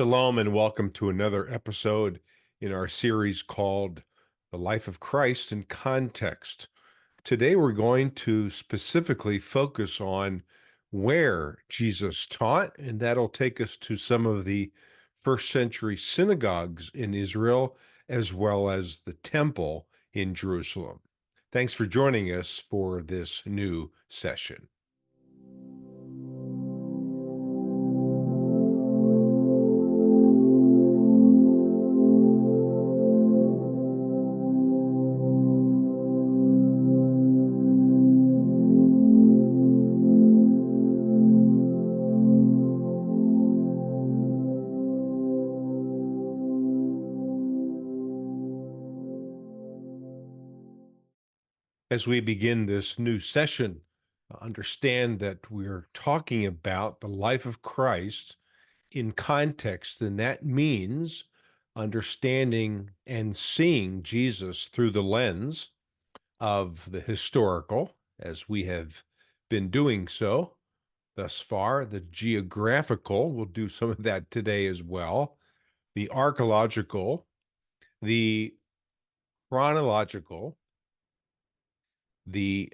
Shalom and welcome to another episode in our series called The Life of Christ in Context. Today we're going to specifically focus on where Jesus taught, and that'll take us to some of the first century synagogues in Israel as well as the temple in Jerusalem. Thanks for joining us for this new session. As we begin this new session, understand that we're talking about the life of Christ in context, and that means understanding and seeing Jesus through the lens of the historical, as we have been doing so thus far, the geographical, we'll do some of that today as well, the archaeological, the chronological, the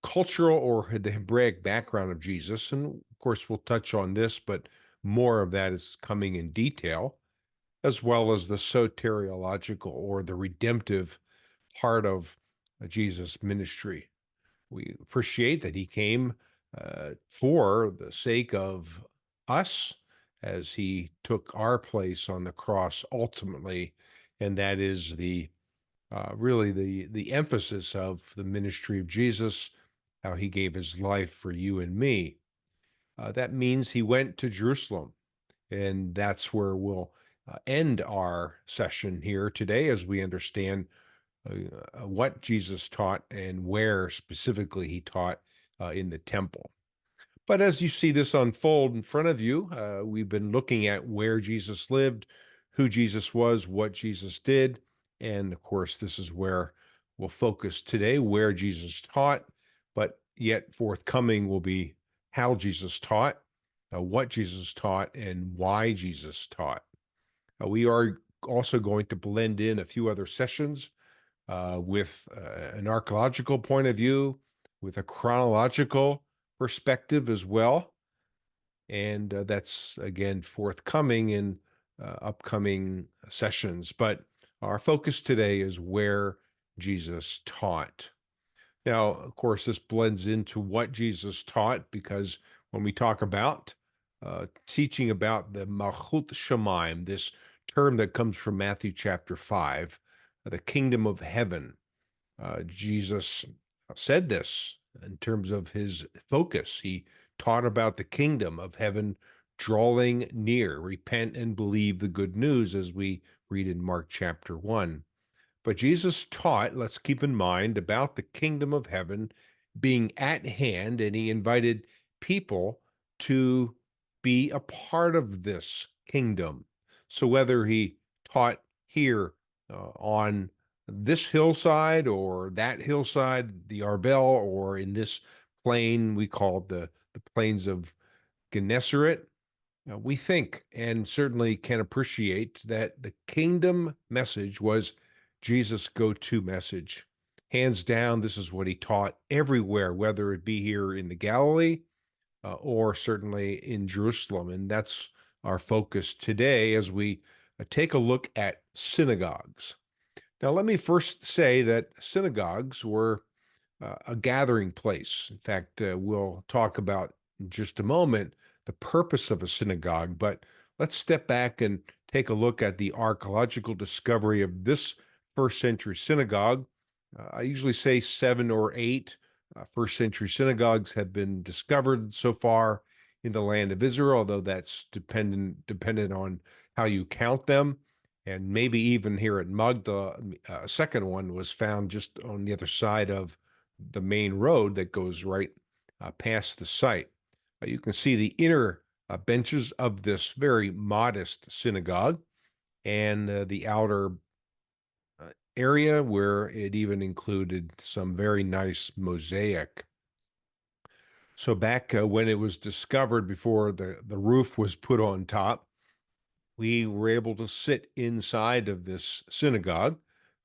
cultural or the Hebraic background of Jesus. And of course, we'll touch on this, but more of that is coming in detail, as well as the soteriological or the redemptive part of Jesus' ministry. We appreciate that he came for the sake of us as he took our place on the cross ultimately, and that is really the emphasis of the ministry of Jesus, how he gave his life for you and me. That means he went to Jerusalem, and that's where we'll end our session here today as we understand what Jesus taught and where specifically he taught in the temple. But as you see this unfold in front of you, we've been looking at where Jesus lived, who Jesus was, what Jesus did. And of course, this is where we'll focus today, where Jesus taught, but yet forthcoming will be how Jesus taught, what Jesus taught, and why Jesus taught. We are also going to blend in a few other sessions with an archaeological point of view, with a chronological perspective as well. And that's, again, forthcoming in upcoming sessions. But our focus today is where Jesus taught. Now, of course, this blends into what Jesus taught, because when we talk about teaching about the Malchut Shemaim, this term that comes from Matthew chapter 5, the kingdom of heaven, Jesus said this in terms of his focus. He taught about the kingdom of heaven drawing near. Repent and believe the good news, as we read in Mark chapter 1. But Jesus taught, let's keep in mind, about the kingdom of heaven being at hand, and he invited people to be a part of this kingdom. So whether he taught here on this hillside or that hillside, the Arbel, or in this plain we call the plains of Gennesaret, we think and certainly can appreciate that the kingdom message was Jesus' go-to message. Hands down, this is what he taught everywhere, whether it be here in the Galilee or certainly in Jerusalem. And that's our focus today as we take a look at synagogues. Now, let me first say that synagogues were a gathering place. In fact, we'll talk about in just a moment the purpose of a synagogue, but let's step back and take a look at the archaeological discovery of this first century synagogue. I usually say 7 or 8 first century synagogues have been discovered so far in the land of Israel, although that's dependent on how you count them. And maybe even here at Magda, a second one was found just on the other side of the main road that goes right past the site. You can see the inner benches of this very modest synagogue and the outer area where it even included some very nice mosaic. So back when it was discovered, before the roof was put on top, We were able to sit inside of this synagogue.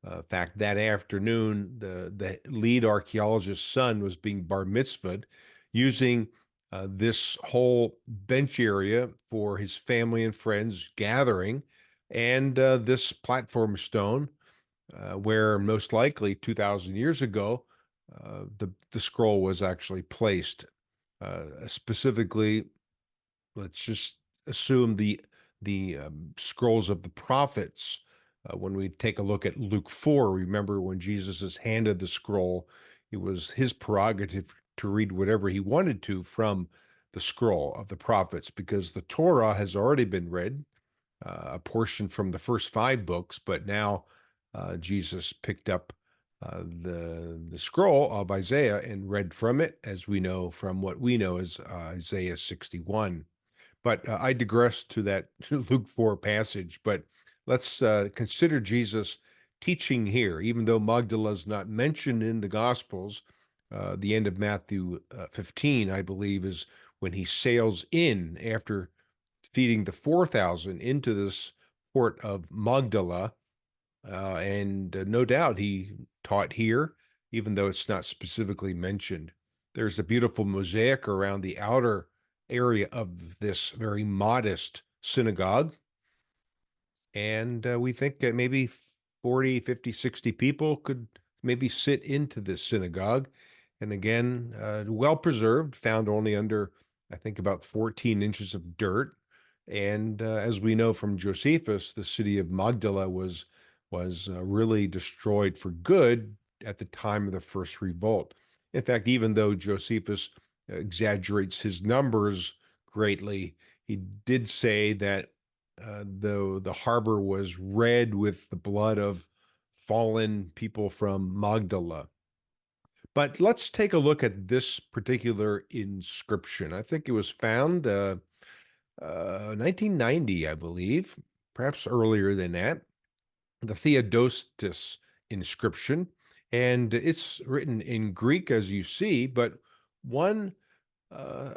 In fact, that afternoon, the lead archaeologist's son was being bar mitzvahed using this whole bench area for his family and friends gathering, and this platform stone, where most likely 2,000 years ago, the scroll was actually placed. Specifically, let's just assume the scrolls of the prophets. When we take a look at Luke 4, remember when Jesus is handed the scroll, it was his prerogative to read whatever he wanted to from the scroll of the prophets, because the Torah has already been read, a portion from the first five books, but now Jesus picked up the scroll of Isaiah and read from it, as we know from what we know as Isaiah 61. But I digress to that Luke 4 passage. But let's consider Jesus' teaching here. Even though Magdala is not mentioned in the Gospels, the end of Matthew 15, I believe, is when he sails in after feeding the 4,000 into this port of Magdala. And no doubt he taught here, even though it's not specifically mentioned. There's a beautiful mosaic around the outer area of this very modest synagogue. And we think that maybe 40, 50, 60 people could maybe sit into this synagogue. And again, well preserved, found only under, I think, about 14 inches of dirt. And as we know from Josephus, the city of Magdala was really destroyed for good at the time of the first revolt. In fact, even though Josephus exaggerates his numbers greatly, he did say that the harbor was red with the blood of fallen people from Magdala. But let's take a look at this particular inscription. I think it was found 1990, I believe, perhaps earlier than that. The Theodostus inscription, and it's written in Greek, as you see. But one uh,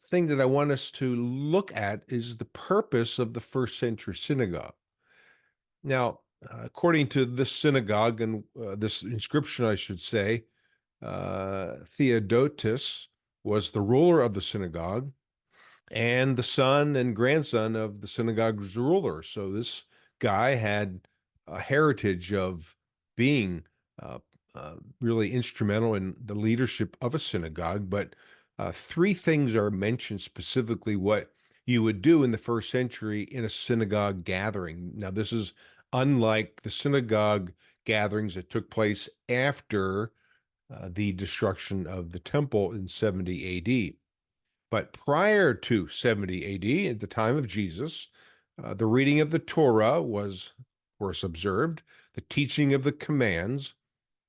thing that I want us to look at is the purpose of the first century synagogue. Now, according to this synagogue and this inscription, I should say, Theodotus was the ruler of the synagogue and the son and grandson of the synagogue's ruler. So this guy had a heritage of being uh, really instrumental in the leadership of a synagogue. But three things are mentioned specifically what you would do in the first century in a synagogue gathering. Now, this is unlike the synagogue gatherings that took place after the destruction of the temple in 70 AD. But prior to 70 AD, at the time of Jesus, the reading of the Torah was, of course, observed, the teaching of the commands,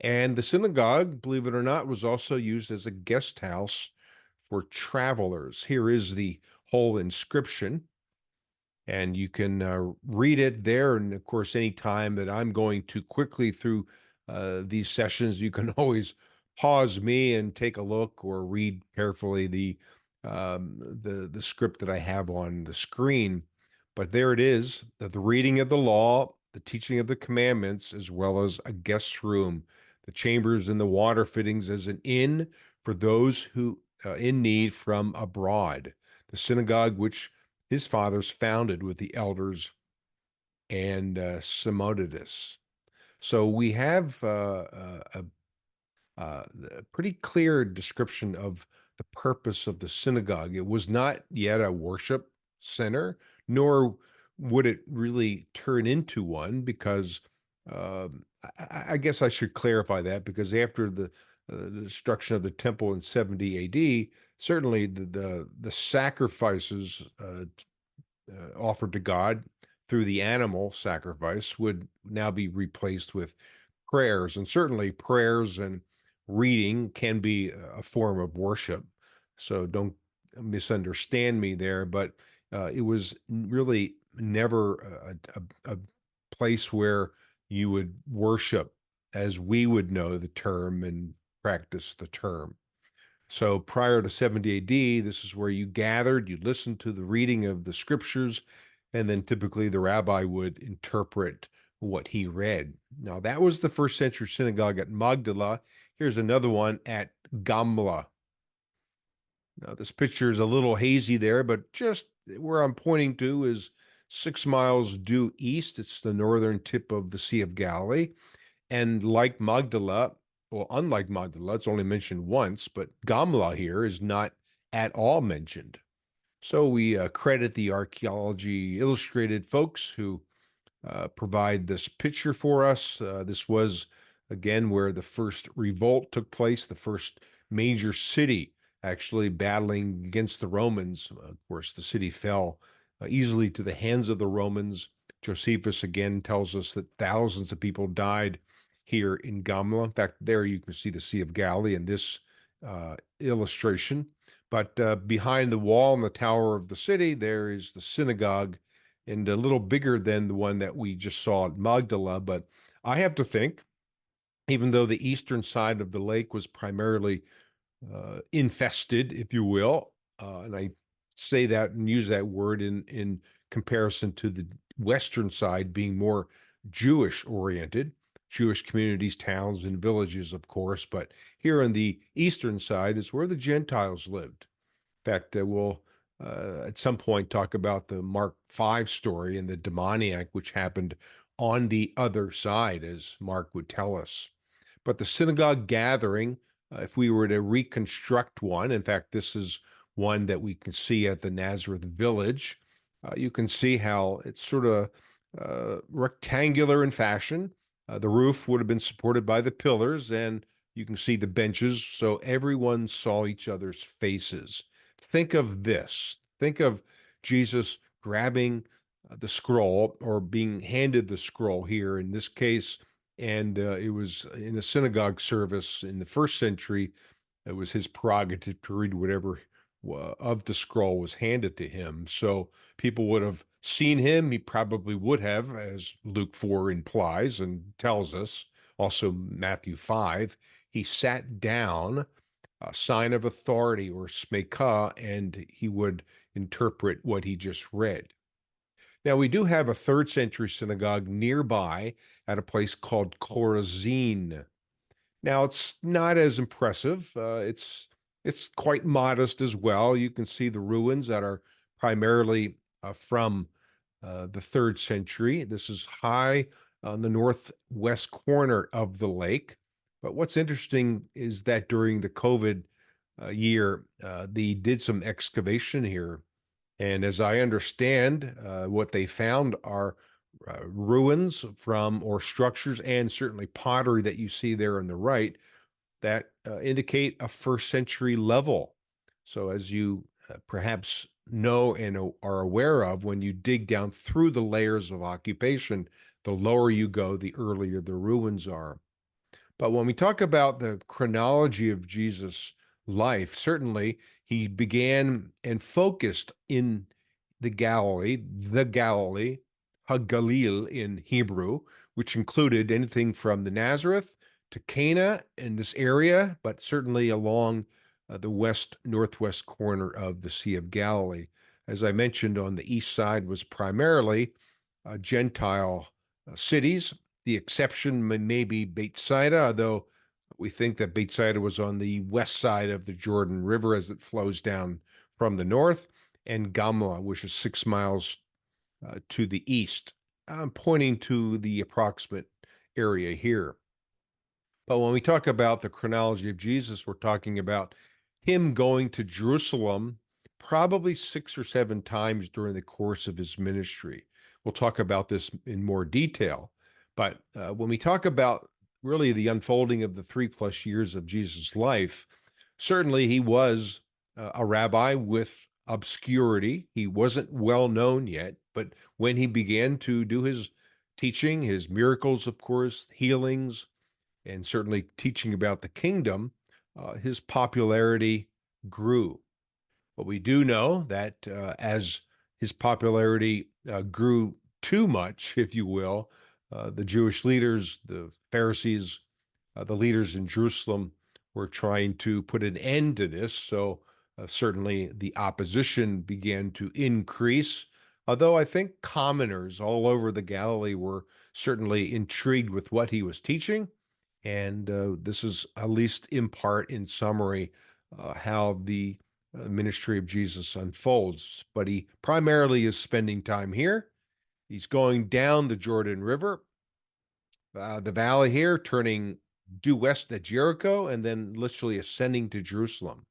and the synagogue, believe it or not, was also used as a guest house for travelers. Here is the whole inscription, and you can read it there. And of course, any time that I'm going too quickly through these sessions, you can always pause me and take a look or read carefully the script that I have on the screen. But there it is, the reading of the law, the teaching of the commandments, as well as a guest room, the chambers and the water fittings as an inn for those who in need from abroad, the synagogue which his fathers founded with the elders and Simonides. So we have a pretty clear description of the purpose of the synagogue. It was not yet a worship center, nor would it really turn into one, because I guess I should clarify that, because after the destruction of the temple in 70 AD, certainly the sacrifices offered to God through the animal sacrifice would now be replaced with prayers. And certainly prayers and reading can be a form of worship. So don't misunderstand me there, but it was really never a place where you would worship as we would know the term and practice the term. So prior to 70 AD, this is where you gathered, you listened to the reading of the scriptures, and then typically the rabbi would interpret what he read. Now, that was the first century synagogue at Magdala. Here's another one at Gamla. Now, this picture is a little hazy there, but just where I'm pointing to is 6 miles due east. It's the northern tip of the Sea of Galilee. And like Magdala, well, unlike Magdala, it's only mentioned once, but Gamla here is not at all mentioned. So we credit the Archaeology Illustrated folks who provide this picture for us. This was, again, where the first revolt took place, the first major city actually battling against the Romans. Of course, the city fell easily to the hands of the Romans. Josephus again tells us that thousands of people died here in Gamla. In fact, there you can see the Sea of Galilee in this illustration. But behind the wall in the tower of the city, there is the synagogue, and a little bigger than the one that we just saw at Magdala. But I have to think, even though the eastern side of the lake was primarily infested, if you will, and I say that and use that word in comparison to the western side being more Jewish oriented, Jewish communities, towns, and villages, of course. But here on the eastern side is where the Gentiles lived. In fact, we'll at some point talk about the Mark 5 story and the demoniac, which happened on the other side, as Mark would tell us. But the synagogue gathering, if we were to reconstruct one, in fact, this is one that we can see at the Nazareth village. You can see how it's sort of rectangular in fashion. The roof would have been supported by the pillars, and you can see the benches, so everyone saw each other's faces. Think of this. Think of Jesus grabbing the scroll or being handed the scroll here in this case. And it was in a synagogue service in the first century. It was his prerogative to read whatever of the scroll was handed to him. So people would have seen him. He probably would have, as Luke 4 implies and tells us, also Matthew 5. He sat down, a sign of authority or smeka, and he would interpret what he just read. Now, we do have a third century synagogue nearby at a place called Chorazin. Now, it's not as impressive. It's quite modest as well. You can see the ruins that are primarily from the third century. This is high on the northwest corner of the lake. But what's interesting is that during the COVID year, they did some excavation here. And as I understand, what they found are ruins from or structures and certainly pottery that you see there on the right that indicate a first century level. So as you perhaps know and are aware of, when you dig down through the layers of occupation, the lower you go, the earlier the ruins are. But when we talk about the chronology of Jesus' life, certainly he began and focused in the Galilee, HaGalil in Hebrew, which included anything from the Nazareth to Cana in this area, but certainly along the northwest corner of the Sea of Galilee. As I mentioned, on the east side was primarily Gentile cities. The exception may be Bethsaida, although we think that Bethsaida was on the west side of the Jordan River as it flows down from the north, and Gamla, which is 6 miles to the east. I'm pointing to the approximate area here. But when we talk about the chronology of Jesus, we're talking about him going to Jerusalem probably 6 or 7 times during the course of his ministry. We'll talk about this in more detail. But when we talk about really the unfolding of the 3+ years of Jesus' life, certainly he was a rabbi with obscurity. He wasn't well known yet, but when he began to do his teaching, his miracles, of course, healings, and certainly teaching about the kingdom, his popularity grew. But we do know that as his popularity grew too much, if you will, the Jewish leaders, the Pharisees, the leaders in Jerusalem were trying to put an end to this. So certainly the opposition began to increase. Although I think commoners all over the Galilee were certainly intrigued with what he was teaching. And this is, at least in part, in summary, how the ministry of Jesus unfolds. But he primarily is spending time here. He's going down the Jordan River, the valley here, turning due west at Jericho, and then literally ascending to Jerusalem.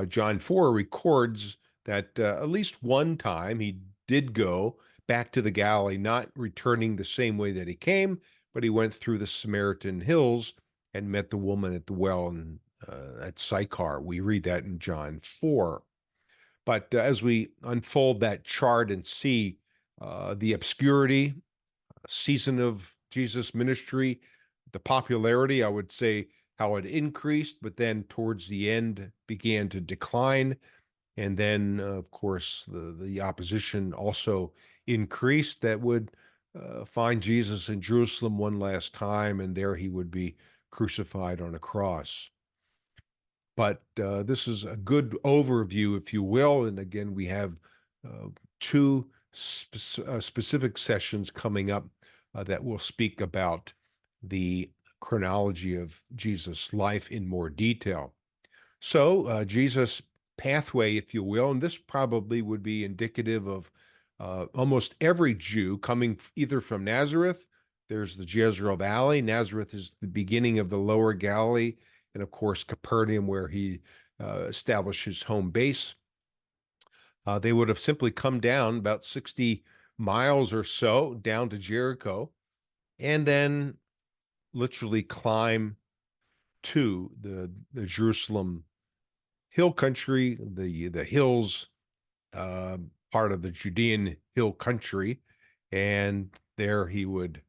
John 4 records that at least one time he did go back to the Galilee, not returning the same way that he came, but he went through the Samaritan hills and met the woman at the well at Sychar. We read that in John 4. But as we unfold that chart and see the obscurity, season of Jesus' ministry, the popularity, I would say how it increased, but then towards the end began to decline. And then, of course, the opposition also increased that would find Jesus in Jerusalem one last time, and there he would be crucified on a cross. But this is a good overview, if you will. And again, we have two specific sessions coming up that will speak about the chronology of Jesus' life in more detail. So, Jesus' pathway, if you will, and this probably would be indicative of almost every Jew coming either from Nazareth. There's the Jezreel Valley. Nazareth is the beginning of the lower Galilee, and of course, Capernaum, where he established his home base. They would have simply come down about 60 miles or so down to Jericho, and then literally climb to the Jerusalem hill country, the hills, part of the Judean hill country, and there he would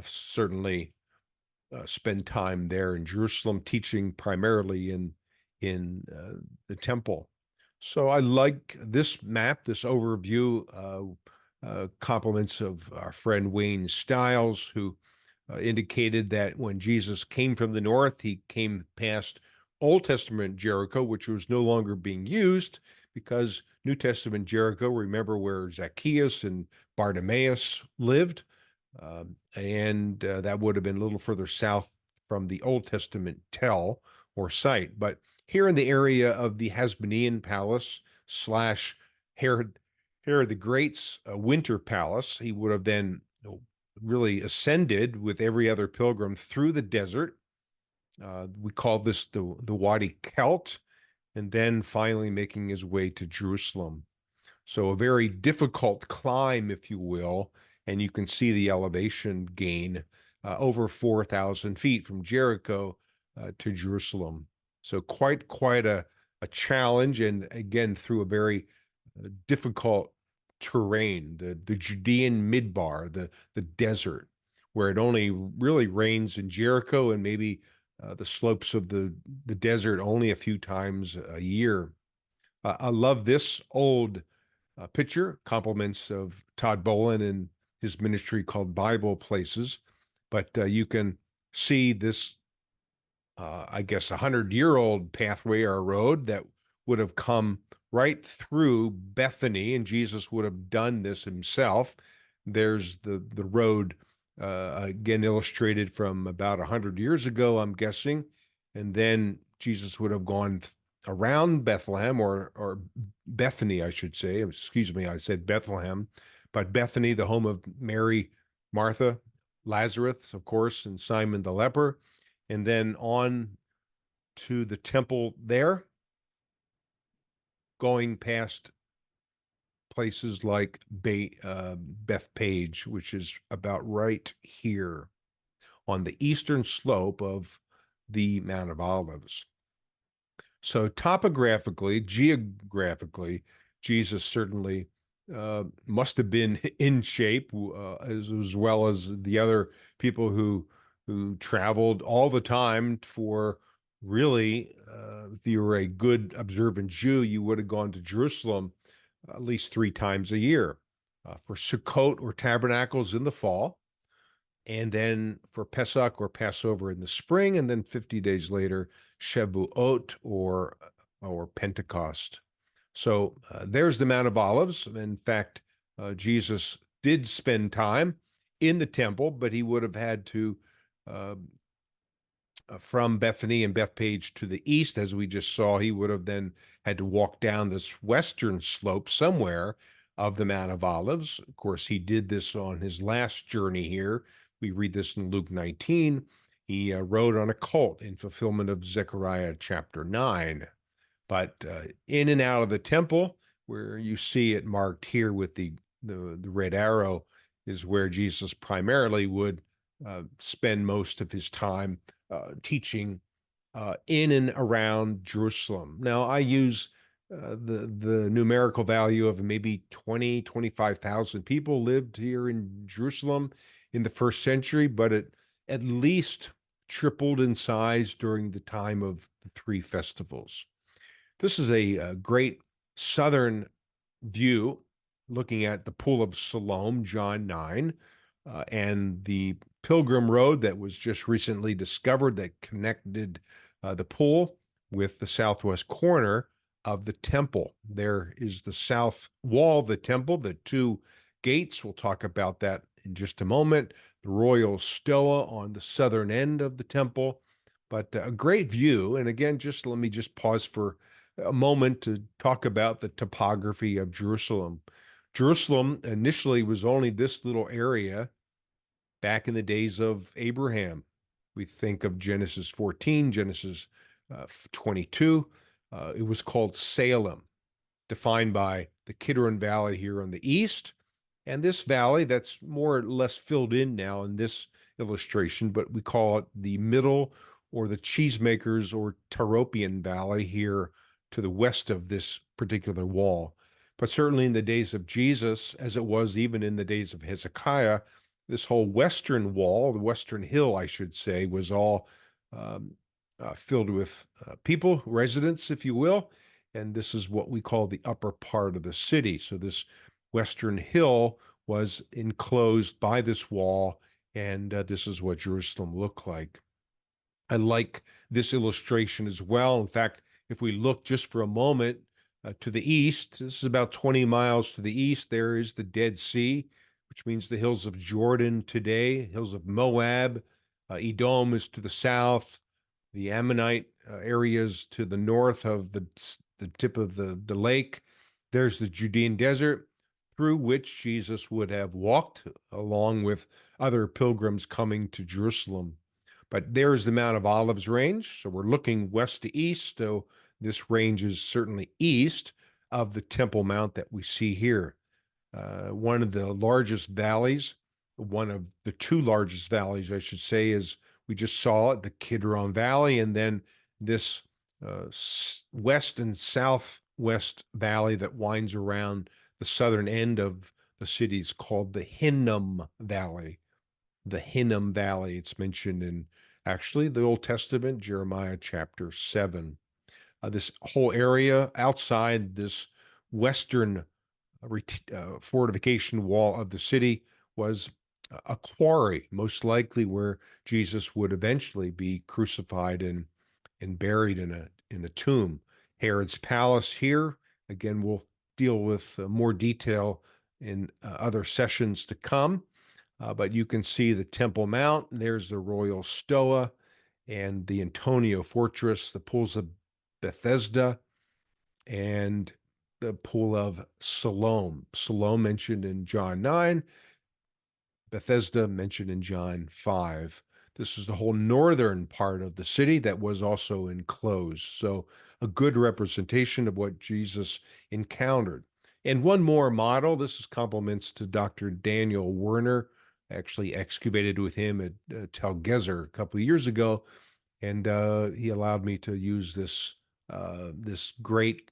certainly spend time there in Jerusalem, teaching primarily in the temple. So I like this map, this overview, compliments of our friend Wayne Stiles, who indicated that when Jesus came from the north, he came past Old Testament Jericho, which was no longer being used because New Testament Jericho, remember where Zacchaeus and Bartimaeus lived, and that would have been a little further south from the Old Testament tell or site. But here in the area of the Hasmonean Palace slash Herod the Great's winter palace, he would have then really ascended with every other pilgrim through the desert. We call this the Wadi Kelt, and then finally making his way to Jerusalem. So a very difficult climb, if you will, and you can see the elevation gain over 4,000 feet from Jericho to Jerusalem. So quite a challenge, and again, through a very difficult terrain, the Judean Midbar, the desert, where it only really rains in Jericho and maybe the slopes of the desert only a few times a year. I love this old picture, compliments of Todd Bolin and his ministry called Bible Places. But you can see this, I guess, 100-year-old pathway or road that would have come right through Bethany, and Jesus would have done this himself. There's the road, again, illustrated from about 100 years ago, I'm guessing. And then Jesus would have gone around Bethlehem or Bethany, I should say. Excuse me, I said Bethlehem. But Bethany, the home of Mary, Martha, Lazarus, of course, and Simon the leper. And then on to the temple there, going past places like Bethpage, which is about right here on the eastern slope of the Mount of Olives. So topographically, geographically, Jesus certainly must have been in shape, as well as the other people who traveled all the time for really, if you were a good observant Jew, you would have gone to Jerusalem at least 3 times a year for Sukkot or tabernacles in the fall, and then for Pesach or Passover in the spring, and then 50 days later, Shavuot or Pentecost. So there's the Mount of Olives. In fact, Jesus did spend time in the temple, but he would have had to uh, from Bethany and Bethpage to the east, as we just saw, he would have then had to walk down this western slope somewhere of the Mount of Olives. Of course, he did this on his last journey here. We read this in Luke 19. He rode on a colt in fulfillment of Zechariah chapter 9. But in and out of the temple, where you see it marked here with the red arrow, is where Jesus primarily would spend most of his time teaching in and around Jerusalem. Now, I use the numerical value of maybe 25,000 people lived here in Jerusalem in the first century, but it at least tripled in size during the time of the three festivals. This is a great southern view looking at the Pool of Siloam, John 9, and the Pilgrim Road that was just recently discovered that connected the pool with the southwest corner of the temple. There is the south wall of the temple, the two gates. We'll talk about that in just a moment. The royal stoa on the southern end of the temple, but a great view. And again, just let me just pause for a moment to talk about the topography of Jerusalem. Jerusalem initially was only this little area back in the days of Abraham. We think of Genesis 14, Genesis 22. It was called Salem, defined by the Kidron Valley here on the east. And this valley that's more or less filled in now in this illustration, but we call it the middle or the cheesemakers or Taropian Valley here to the west of this particular wall. But certainly in the days of Jesus, as it was even in the days of Hezekiah, this whole western wall, the western hill, I should say, was all filled with people, residents, if you will. And this is what we call the upper part of the city. So this western hill was enclosed by this wall, and this is what Jerusalem looked like. I like this illustration as well. In fact, if we look just for a moment to the east, this is about 20 miles to the east, there is the Dead Sea, which means the hills of Jordan today, hills of Moab. Edom is to the south, the Ammonite areas to the north of the tip of the lake. There's the Judean desert, through which Jesus would have walked along with other pilgrims coming to Jerusalem. But there's the Mount of Olives range. So we're looking west to east. So this range is certainly east of the Temple Mount that we see here. One of the largest valleys, one of the two largest valleys, I should say, is we just saw it, the Kidron Valley, and then this west and southwest valley that winds around the southern end of the city is called the Hinnom Valley. The Hinnom Valley, it's mentioned in actually the Old Testament, Jeremiah chapter 7. This whole area outside this western fortification wall of the city was a quarry, most likely where Jesus would eventually be crucified and buried in a tomb. Herod's palace here, again, we'll deal with more detail in other sessions to come. But you can see the Temple Mount. There's the Royal Stoa and the Antonia Fortress, the pools of Bethesda, and the pool of Siloam. Siloam mentioned in John 9, Bethesda mentioned in John 5. This is the whole northern part of the city that was also enclosed. So a good representation of what Jesus encountered. And one more model, this is compliments to Dr. Daniel Werner, actually excavated with him at Tel Gezer a couple of years ago. And he allowed me to use this great,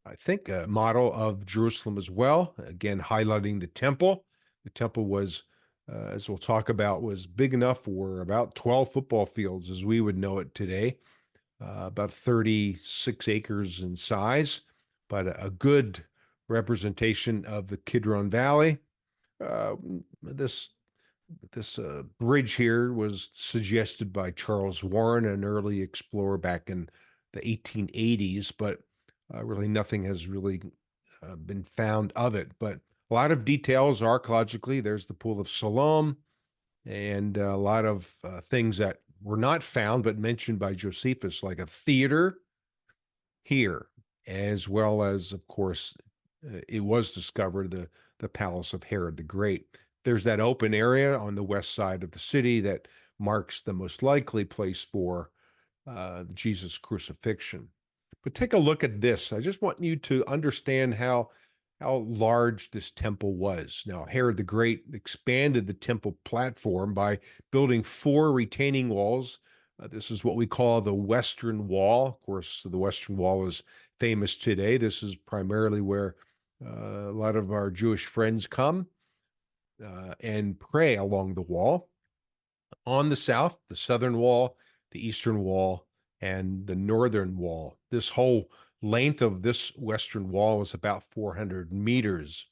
I think, model of Jerusalem as well. Again, highlighting the temple. The temple was, as we'll talk about, was big enough for about 12 football fields as we would know it today, about 36 acres in size, but a good representation of the Kidron Valley. This bridge here was suggested by Charles Warren, an early explorer back in the 1880s, but really nothing has really been found of it. But A lot of details archaeologically. There's the Pool of Siloam, and a lot of things that were not found but mentioned by Josephus, like a theater here, as well as, of course, it was discovered the palace of Herod the Great. There's that open area on the west side of the city that marks the most likely place for Jesus' crucifixion. But take a look at this. I just want you to understand how large this temple was. Now, Herod the Great expanded the temple platform by building 4 retaining walls. This is what we call the Western Wall. Of course, the Western Wall is famous today. This is primarily where a lot of our Jewish friends come and pray along the wall. On the south, the southern wall, the eastern wall, and the northern wall. This whole length of this western wall is about 400 meters.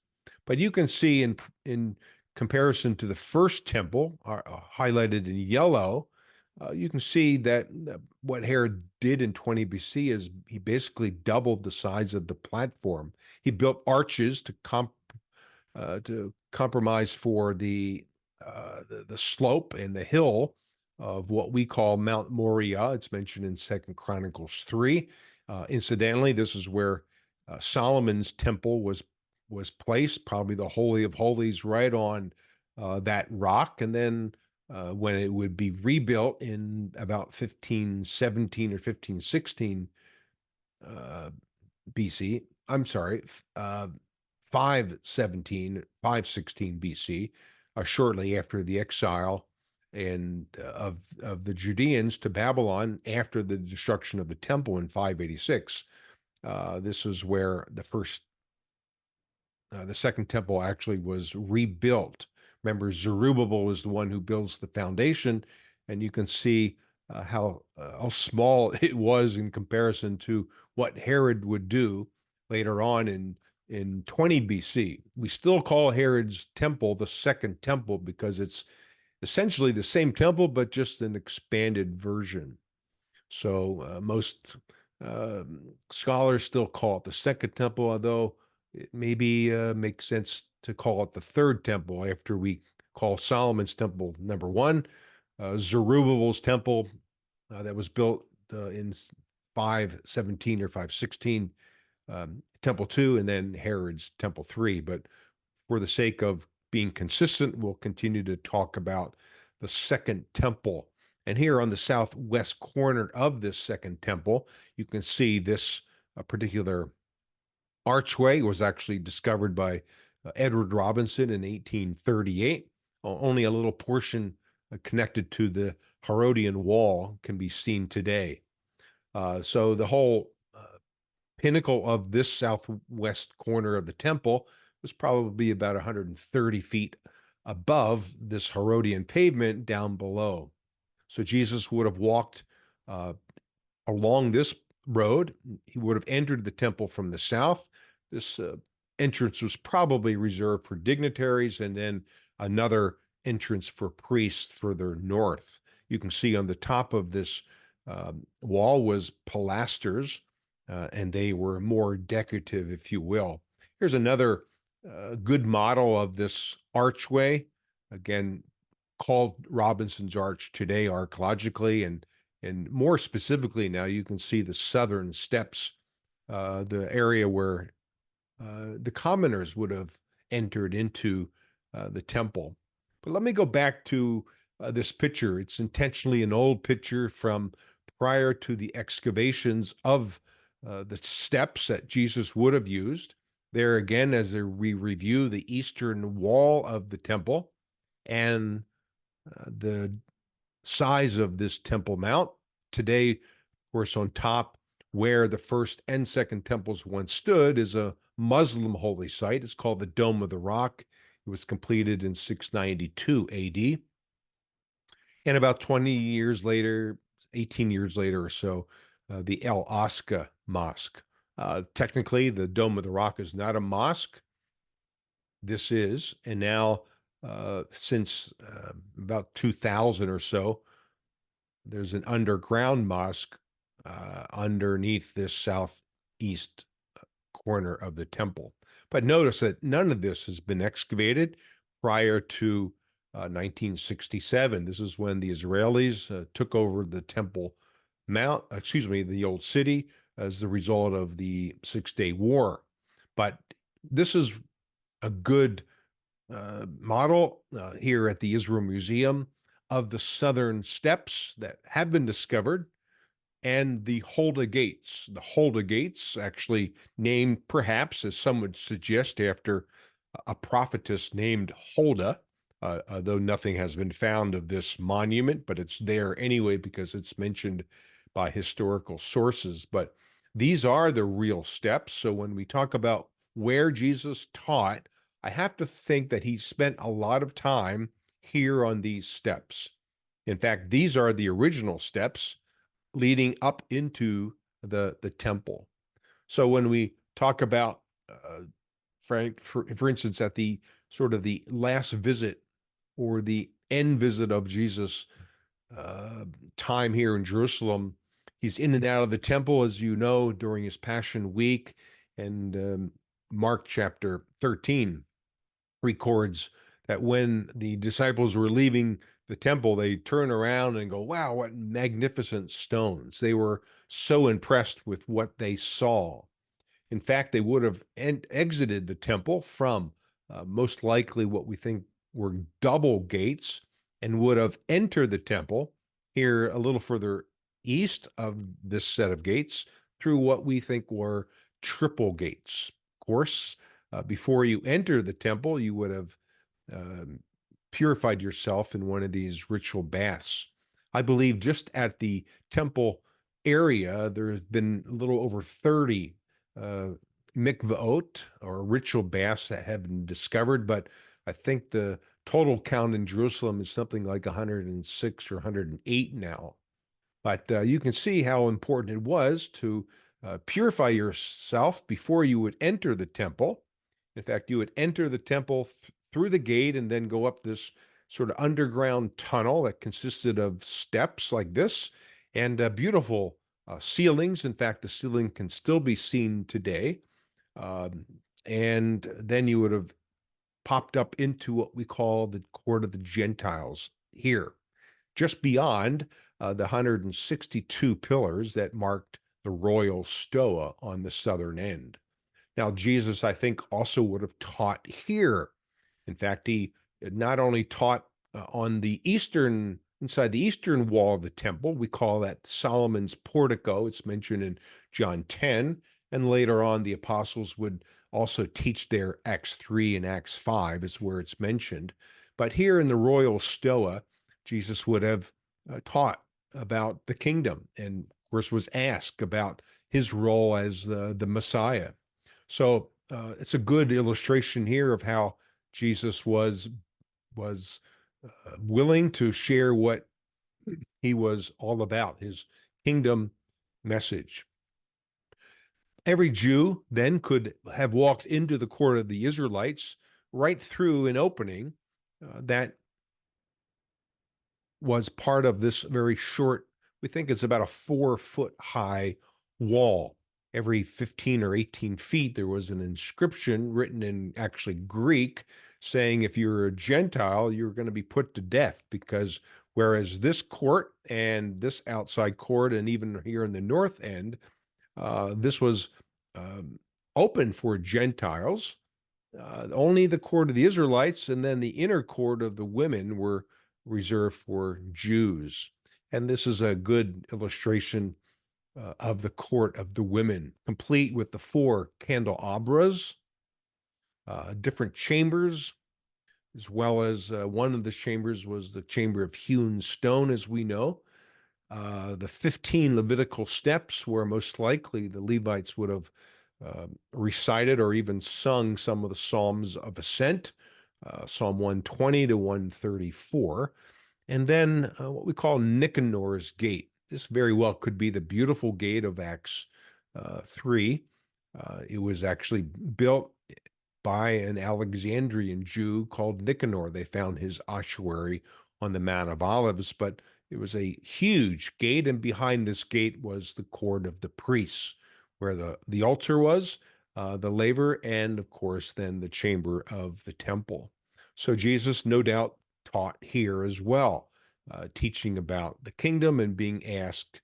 But you can see in comparison to the first temple, highlighted in yellow, you can see that what Herod did in 20 BC is he basically doubled the size of the platform. He built arches to compromise for the slope and the hill of what we call Mount Moriah. It's mentioned in Second Chronicles 3. Incidentally, this is where Solomon's temple was placed, probably the Holy of Holies, right on that rock. And then when it would be rebuilt in about 1517 or 1516 BC, I'm sorry, 516 BC, shortly after the exile of the Judeans to Babylon after the destruction of the temple in 586. This is where the second temple actually was rebuilt. Remember, Zerubbabel is the one who builds the foundation, and you can see how small it was in comparison to what Herod would do later on in 20 BC. We still call Herod's temple the second temple because it's essentially the same temple, but just an expanded version. So most scholars still call it the second temple, although it maybe makes sense to call it the third temple after we call Solomon's temple number 1, Zerubbabel's temple that was built in 517 or 516, temple 2, and then Herod's temple 3. But for the sake of being consistent, we'll continue to talk about the second temple. And here on the southwest corner of this second temple, you can see this particular archway was actually discovered by Edward Robinson in 1838. Only a little portion connected to the Herodian wall can be seen today. So the whole pinnacle of this southwest corner of the temple was probably about 130 feet above this Herodian pavement down below. So Jesus would have walked along this road. He would have entered the temple from the south. This entrance was probably reserved for dignitaries, and then another entrance for priests further north. You can see on the top of this wall was pilasters, and they were more decorative, if you will. Here's another good model of this archway, again, called Robinson's Arch today archaeologically, and more specifically now you can see the southern steps, the area where the commoners would have entered into the temple. But let me go back to this picture. It's intentionally an old picture from prior to the excavations of the steps that Jesus would have used. There again, as we review the eastern wall of the temple and the size of this Temple Mount. Today, of course, on top where the first and second temples once stood is a Muslim holy site. It's called the Dome of the Rock. It was completed in 692 AD. And about 20 years later, 18 years later or so, the El Aqsa Mosque. Technically, the Dome of the Rock is not a mosque. This is, and now since about 2000 or so, there's an underground mosque underneath this southeast corner of the temple. But notice that none of this has been excavated prior to 1967. This is when the Israelis took over the Temple Mount, the old city, as the result of the Six-Day War. But this is a good model here at the Israel Museum of the southern steps that have been discovered and the Huldah Gates. The Huldah Gates, actually named perhaps, as some would suggest, after a prophetess named Huldah, though nothing has been found of this monument, but it's there anyway because it's mentioned by historical sources. But these are the real steps. So when we talk about where Jesus taught, I have to think that he spent a lot of time here on these steps. In fact, these are the original steps leading up into the temple. So when we talk about, for instance, at the sort of the last visit or the end visit of Jesus' time here in Jerusalem, he's in and out of the temple, as you know, during his Passion Week. And Mark chapter 13 records that when the disciples were leaving the temple, they turn around and go, wow, what magnificent stones. They were so impressed with what they saw. In fact, they would have exited the temple from most likely what we think were double gates and would have entered the temple here a little further east of this set of gates through what we think were triple gates. Of course, before you enter the temple, you would have purified yourself in one of these ritual baths. I believe just at the temple area, there has been a little over 30 mikvaot, or ritual baths, that have been discovered, but I think the total count in Jerusalem is something like 106 or 108 now. But you can see how important it was to purify yourself before you would enter the temple. In fact, you would enter the temple through the gate and then go up this sort of underground tunnel that consisted of steps like this and beautiful ceilings. In fact, the ceiling can still be seen today. And then you would have popped up into what we call the court of the Gentiles here, just beyond the 162 pillars that marked the royal stoa on the southern end. Now, Jesus, I think, also would have taught here. In fact, he not only taught on the inside the eastern wall of the temple. We call that Solomon's portico. It's mentioned in John 10. And later on, the apostles would also teach there. Acts 3 and Acts 5 is where it's mentioned. But here in the royal stoa, Jesus would have taught about the kingdom and, of course, was asked about his role as the Messiah. So it's a good illustration here of how Jesus was willing to share what he was all about, his kingdom message. Every Jew then could have walked into the court of the Israelites right through an opening that was part of this very short, we think it's about a 4-foot high wall. Every 15 or 18 feet, there was an inscription written in actually Greek saying if you're a Gentile, you're going to be put to death, because whereas this court and this outside court and even here in the north end, this was open for Gentiles. Only the court of the Israelites and then the inner court of the women were reserved for Jews. And this is a good illustration of the court of the women, complete with the 4 candelabras, different chambers, as well as one of the chambers was the chamber of hewn stone, as we know. The 15 Levitical steps, where most likely the Levites would have recited or even sung some of the Psalms of Ascent, Psalm 120 to 134. And then what we call Nicanor's Gate. This very well could be the beautiful gate of Acts 3. It was actually built by an Alexandrian Jew called Nicanor. They found his ossuary on the Mount of Olives, but it was a huge gate, and behind this gate was the court of the priests, where the altar was. the laver, and of course, then the chamber of the temple. So Jesus, no doubt, taught here as well, teaching about the kingdom and being asked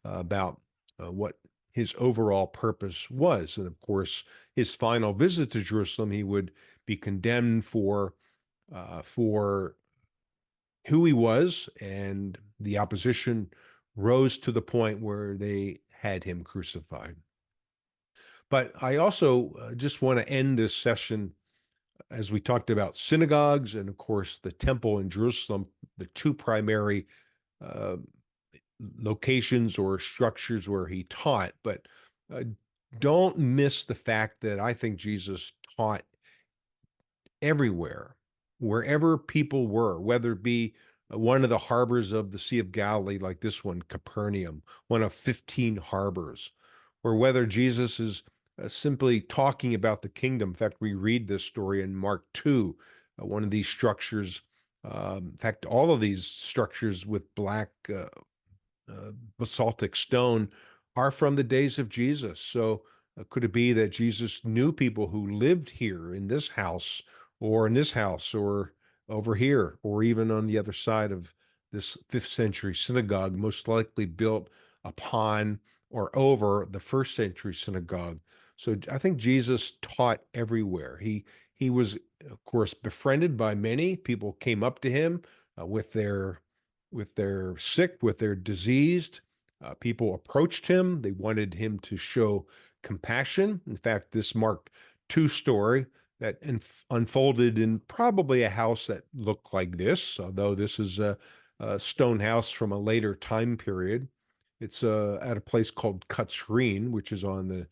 about what his overall purpose was. And of course, his final visit to Jerusalem, he would be condemned for who he was, and the opposition rose to the point where they had him crucified. But I also just want to end this session as we talked about synagogues and, of course, the temple in Jerusalem, the two primary uh, locations or structures where he taught. But uh, don't miss the fact that I think Jesus taught everywhere, wherever people were, whether it be one of the harbors of the Sea of Galilee, like this one, Capernaum, one of 15 harbors, or whether Jesus is simply talking about the kingdom. In fact, we read this story in Mark 2, one of these structures. In fact, all of these structures with black basaltic stone are from the days of Jesus. So could it be that Jesus knew people who lived here in this house or in this house or over here or even on the other side of this 5th century synagogue, most likely built upon or over the 1st century synagogue? So I think Jesus taught everywhere. He was, of course, befriended by many. People came up to him with their sick, with their diseased. People approached him. They wanted him to show compassion. In fact, this Mark 2 story that unfolded in probably a house that looked like this, although this is a stone house from a later time period. It's at a place called Cutsreen, which is on the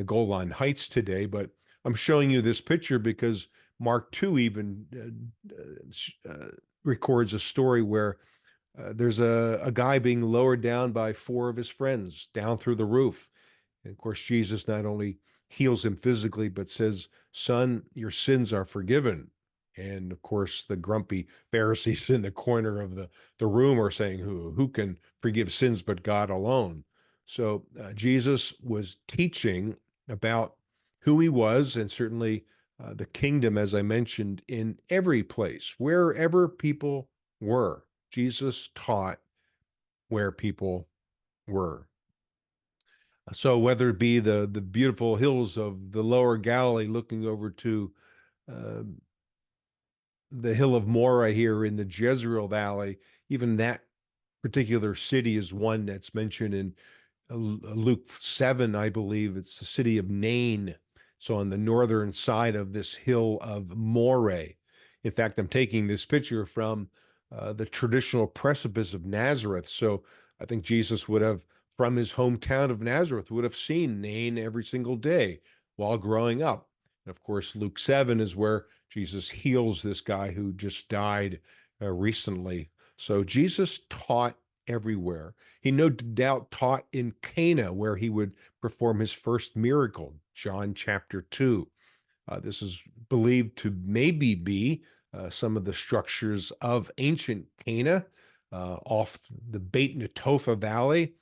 Golan Heights today. But I'm showing you this picture because Mark 2 even records a story where there's a guy being lowered down by 4 of his friends down through the roof. And of course, Jesus not only heals him physically, but says, "Son, your sins are forgiven." And of course, the grumpy Pharisees in the corner of the room are saying, who can forgive sins but God alone? So Jesus was teaching about who he was, and certainly the kingdom, as I mentioned, in every place, wherever people were. Jesus taught where people were. So whether it be the beautiful hills of the lower Galilee looking over to uh, the hill of Moreh here in the Jezreel Valley, even that particular city is one that's mentioned in Luke 7, I believe. It's the city of Nain. So on the northern side of this hill of Moreh. In fact, I'm taking this picture from the traditional precipice of Nazareth. So I think Jesus would have, from his hometown of Nazareth, would have seen Nain every single day while growing up. And of course, Luke 7 is where Jesus heals this guy who just died recently. So Jesus taught everywhere. He no doubt taught in Cana, where he would perform his first miracle, John chapter 2. This is believed to maybe be some of the structures of ancient Cana off the Beit Netofa Valley,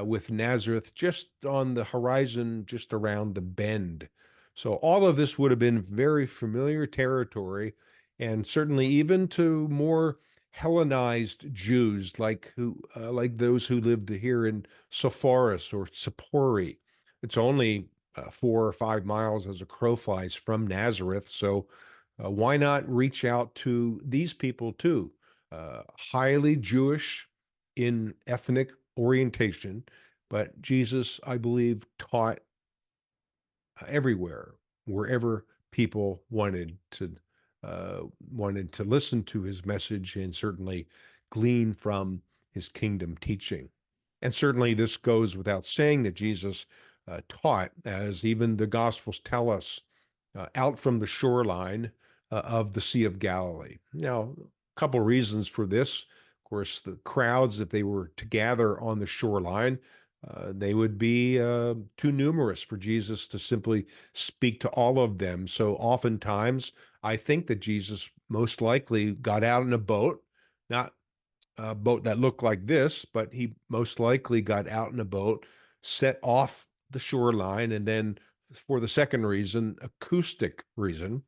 with Nazareth just on the horizon, just around the bend. So all of this would have been very familiar territory, and certainly even to more Hellenized Jews like those who lived here in Sepphoris or Sapori. It's only 4 or 5 miles as a crow flies from Nazareth. So why not reach out to these people too? Highly Jewish in ethnic orientation, but Jesus, I believe, taught everywhere, wherever people wanted to listen to his message and certainly glean from his kingdom teaching. And certainly this goes without saying that Jesus taught, as even the Gospels tell us, out from the shoreline of the Sea of Galilee. Now, a couple reasons for this. Of course, the crowds, if they were to gather on the shoreline, they would be too numerous for Jesus to simply speak to all of them. So oftentimes, I think that Jesus most likely got out in a boat, not a boat that looked like this, but he most likely got out in a boat, set off the shoreline, and then for the second reason, acoustic reason,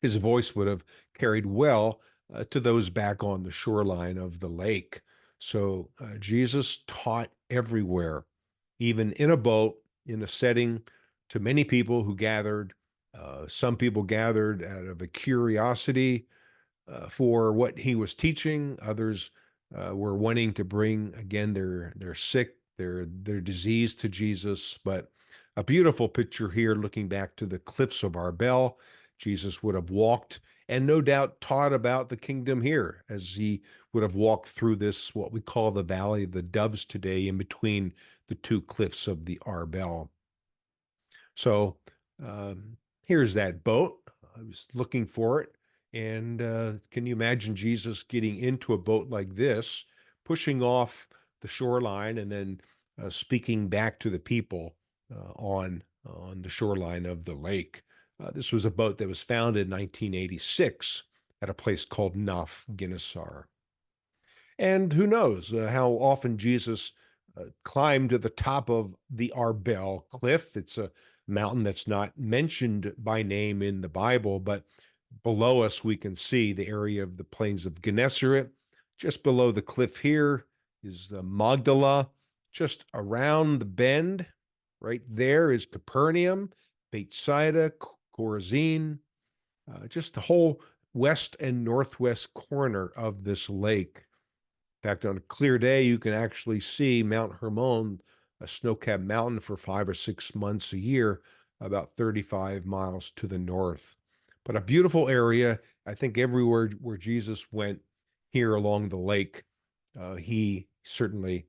his voice would have carried well to those back on the shoreline of the lake. So Jesus taught everywhere, even in a boat, in a setting to many people who gathered. Some people gathered out of a curiosity for what he was teaching. Others were wanting to bring again their sick, their disease to Jesus. But a beautiful picture here, looking back to the cliffs of Arbel. Jesus would have walked and no doubt taught about the kingdom here, as he would have walked through this, what we call the Valley of the Doves today, in between the two cliffs of the Arbel. So here's that boat. I was looking for it. And can you imagine Jesus getting into a boat like this, pushing off the shoreline, and then speaking back to the people on the shoreline of the lake? This was a boat that was founded in 1986 at a place called Naf Guinnessar. And who knows how often Jesus climbed to the top of the Arbel cliff. It's a mountain that's not mentioned by name in the Bible, but below us we can see the area of the plains of Gennesaret. Just below the cliff here is the Magdala. Just around the bend, right there, is Capernaum, Bethsaida, Chorazin, just the whole west and northwest corner of this lake. In fact, on a clear day, you can actually see Mount Hermon, a snow-capped mountain, for 5 or 6 months a year, about 35 miles to the north. But a beautiful area. I think everywhere where Jesus went here along the lake, he certainly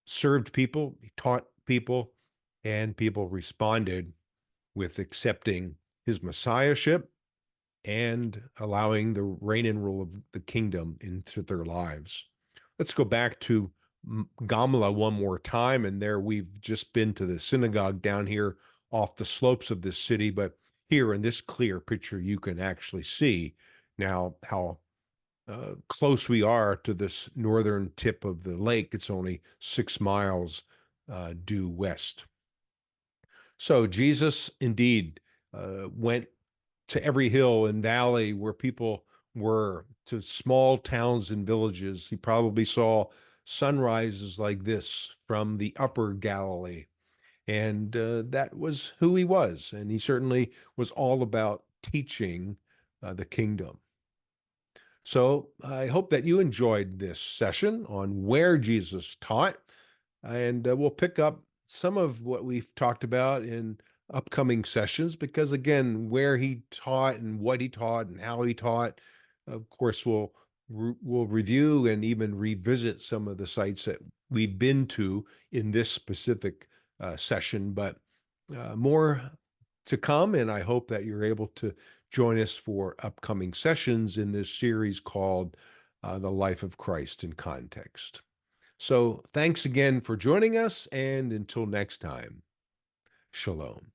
served people, he taught people, and people responded with accepting his messiahship and allowing the reign and rule of the kingdom into their lives. Let's go back to Gamla one more time. And there we've just been to the synagogue down here off the slopes of this city. But here in this clear picture, you can actually see now how close we are to this northern tip of the lake. It's only 6 miles due west. So Jesus indeed went to every hill and valley where people were, to small towns and villages. He probably saw sunrises like this from the upper Galilee. And that was who he was. And he certainly was all about teaching the kingdom. So I hope that you enjoyed this session on where Jesus taught. And we'll pick up some of what we've talked about in upcoming sessions, because again, where he taught and what he taught and how he taught, of course, we'll review and even revisit some of the sites that we've been to in this specific session, but more to come. And I hope that you're able to join us for upcoming sessions in this series called The Life of Christ in Context. So thanks again for joining us, and until next time, Shalom.